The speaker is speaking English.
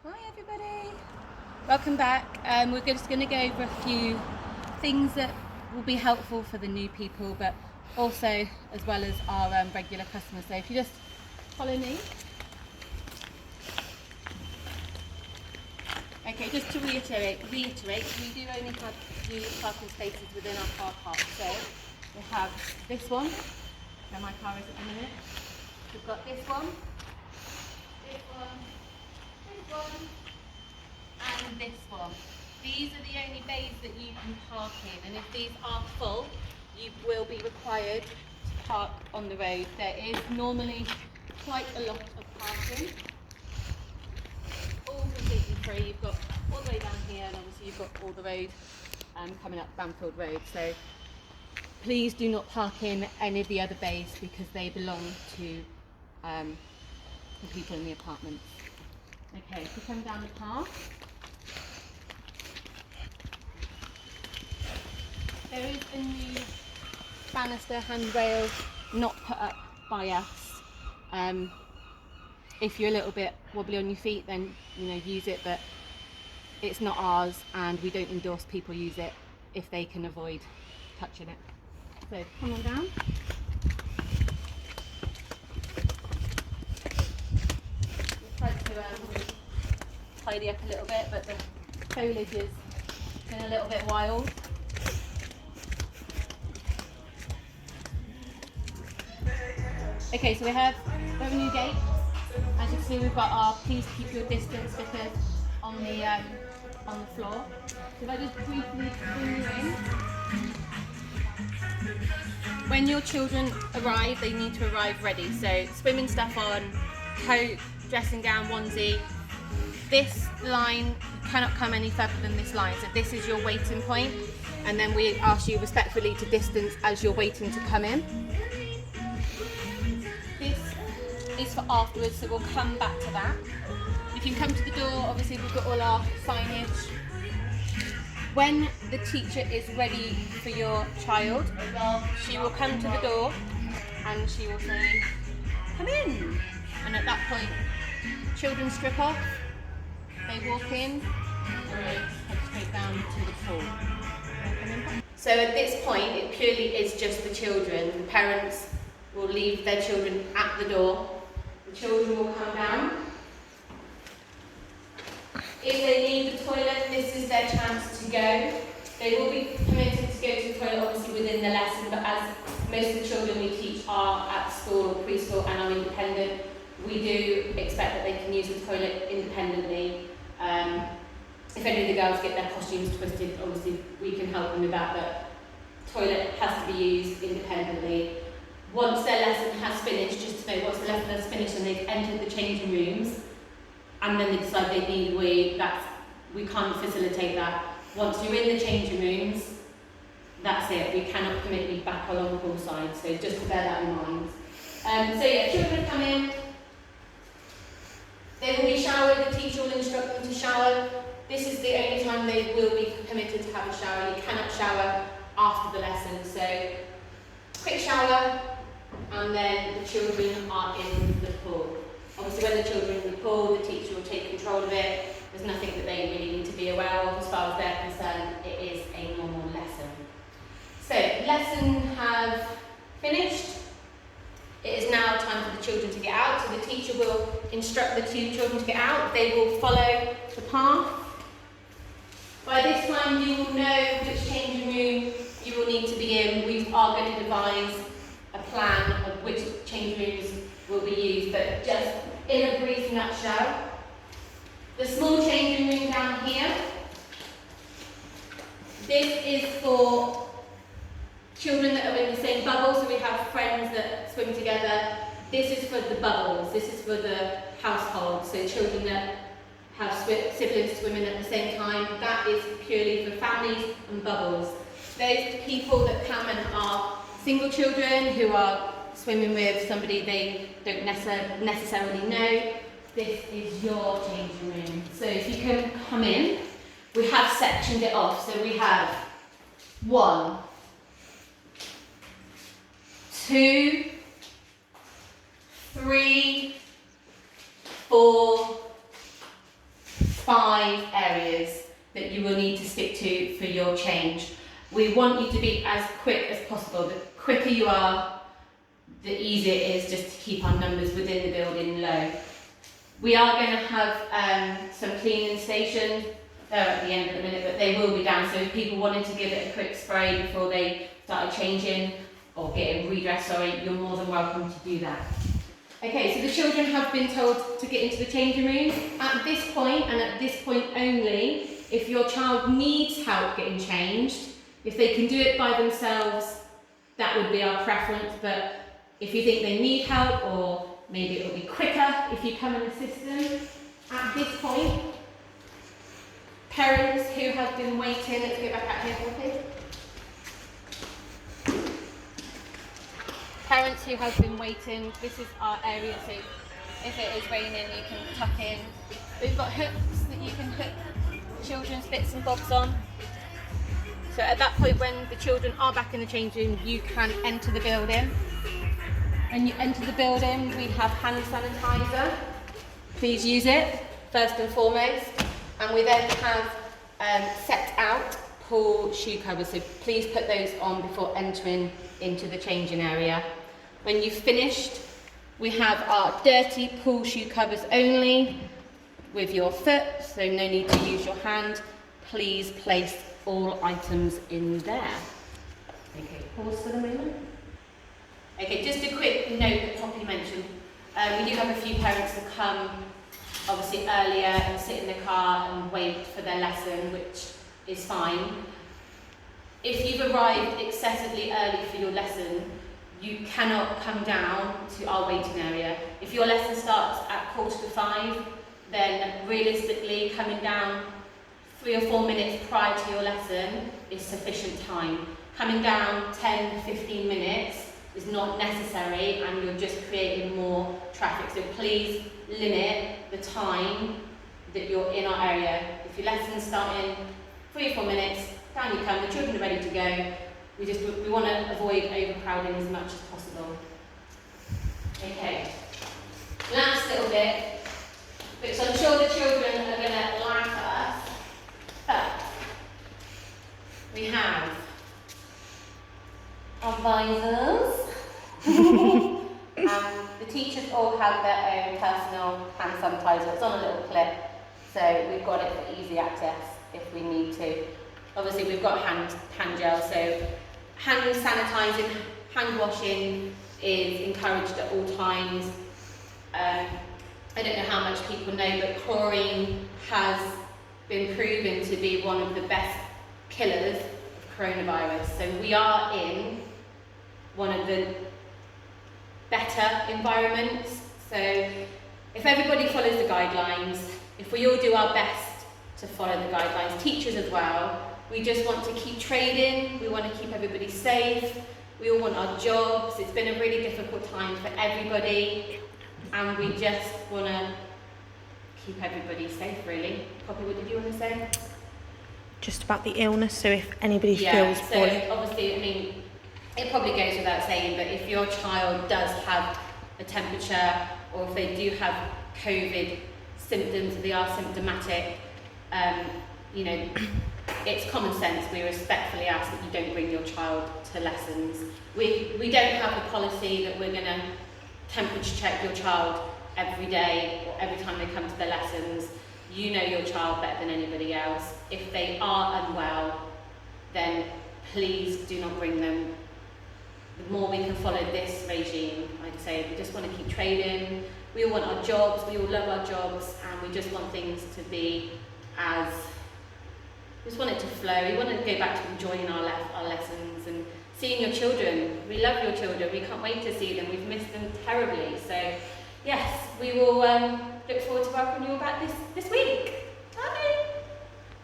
Hi everybody, welcome back. We're just going to go over a few things that will be helpful for the new people, but also as well as our regular customers. So if you just follow me. Okay, just to reiterate, we do only have few parking spaces within our car park. So we have this one, where my car is at the minute. We've got this one, this one, and this one. These are the only bays that you can park in, and if these are full, you will be required to park on the road. There is normally quite a lot of parking, all completely free. You've got all the way down here, and obviously you've got all the road coming up Bamfield Road. So please do not park in any of the other bays because they belong to the people in the apartments. Okay, so come down the path. There is a new banister handrail not put up by us. If you're a little bit wobbly on your feet, then use it, but it's not ours, and we don't endorse people use it if they can avoid touching it. So come on down. We've tried to tidy up a little bit, but the foliage has been a little bit wild. Okay, so we have a new gate. As you can see, we've got our please keep your distance stickers on the floor. So if I just briefly bring you in. When your children arrive, they need to arrive ready. So swimming stuff on, coat, dressing gown, onesie. This line, you cannot come any further than this line. So this is your waiting point, and then we ask you respectfully to distance as you're waiting to come in. Is for afterwards, so we'll come back to that. You can come to the door, obviously we've got all our signage. When the teacher is ready for your child, she will come to the door and she will say, come in. And at that point, children strip off, they walk in, and they head straight down to the pool. So at this point, it purely is just the children. The parents will leave their children at the door. The children will come down. If they need the toilet, this is their chance to go. They will be permitted to go to the toilet obviously within the lesson, but as most of the children we teach are at school or preschool and are independent, we do expect that they can use the toilet independently. If any of the girls get their costumes twisted, obviously we can help them with that, but toilet has to be used independently. Once their lesson has finished, just to know, once the lesson has finished and they've entered the changing rooms, and then they decide they need a wee, we can't facilitate that. Once you're in the changing rooms, that's it. We cannot permit you back along the poolside, so just to bear that in mind. So yeah, children come in, they will be showered, the teacher will instruct them to shower. This is the only time they will be permitted to have a shower. You cannot shower after the lesson, so quick shower, and then the children are in the pool. Obviously when the children are in the pool, the teacher will take control of it. There's nothing that they really need to be aware of as far as they're concerned. It is a normal lesson. So, lesson have finished. It is now time for the children to get out. So the teacher will instruct the two children to get out. They will follow the path. By this time you will know which changing room you will need to be in. We are going to devise a plan of which changing rooms will be used, but just in a brief nutshell, the small changing room down here, this is for children that are in the same bubble, so we have friends that swim together. This is for the bubbles, this is for the household, so children that have siblings swimming at the same time. That is purely for families and bubbles. Those people that come and are single children who are swimming with somebody they don't necessarily know, this is your changing room. So if you can come in, we have sectioned it off. So we have 1, 2, 3, 4, 5 areas that you will need to stick to for your change. We want you to be as quick as possible. The quicker you are, the easier it is just to keep our numbers within the building low. We are going to have some cleaning stations. They're at the end of the minute, but they will be down. So if people wanted to give it a quick spray before they started changing or getting redressed, you're more than welcome to do that. Okay, so the children have been told to get into the changing room. At this point, and at this point only, if your child needs help getting changed, if they can do it by themselves, that would be our preference. But if you think they need help, or maybe it will be quicker if you come and assist them, at this point, parents who have been waiting, let's go back out here, please. Parents who have been waiting, this is our area, so if it is raining you can tuck in. We've got hooks that you can hook children's bits and bobs on. So at that point when the children are back in the change room, you can enter the building. When you enter the building, we have hand sanitizer. Please use it, first and foremost. And we then have set out pool shoe covers, so please put those on before entering into the changing area. When you've finished, we have our dirty pool shoe covers only with your foot, so no need to use your hand. Please place all items in there. Okay, pause for the moment. Okay, just a quick note that Poppy mentioned. We do have a few parents that come obviously earlier and sit in the car and wait for their lesson, which is fine. If you've arrived excessively early for your lesson, you cannot come down to our waiting area. If your lesson starts at 4:45, then realistically coming down 3 or 4 minutes prior to your lesson is sufficient time. Coming down 10, 15 minutes is not necessary, and you're just creating more traffic. So please limit the time that you're in our area. If your lessons start in 3 or 4 minutes, down you come, the children are ready to go. We want to avoid overcrowding as much as possible. Okay, last little bit, which I'm sure the children are going to laugh at us, but we have our visors. The teachers all have their own personal hand sanitizer. It's on a little clip, so we've got it for easy access if we need to. Obviously we've got hand gel, so hand sanitising, hand washing is encouraged at all times. I don't know how much people know, but chlorine has been proven to be one of the best killers of coronavirus. So we are in one of the better environments. So if everybody follows the guidelines, if we all do our best to follow the guidelines, teachers as well, we just want to keep trading, we want to keep everybody safe, we all want our jobs. It's been a really difficult time for everybody, and we just want to keep everybody safe, really. Poppy, what did you want to say? Just about the illness, so if anybody feels poorly. So obviously, I mean, it probably goes without saying, but if your child does have a temperature, or if they do have COVID symptoms, they are symptomatic, you know, it's common sense. We respectfully ask that you don't bring your child to lessons. We don't have a policy that we're going to temperature check your child every day or every time they come to their lessons. You know your child better than anybody else. If they are unwell, then please do not bring them. The more we can follow this regime, I'd say, we just want to keep trading. We all want our jobs, we all love our jobs, and we just want things to be as, we just want it to flow. We want to go back to enjoying our lessons and seeing your children. We love your children, we can't wait to see them. We've missed them terribly. So yes, we will look forward to welcoming you all back this week. Bye.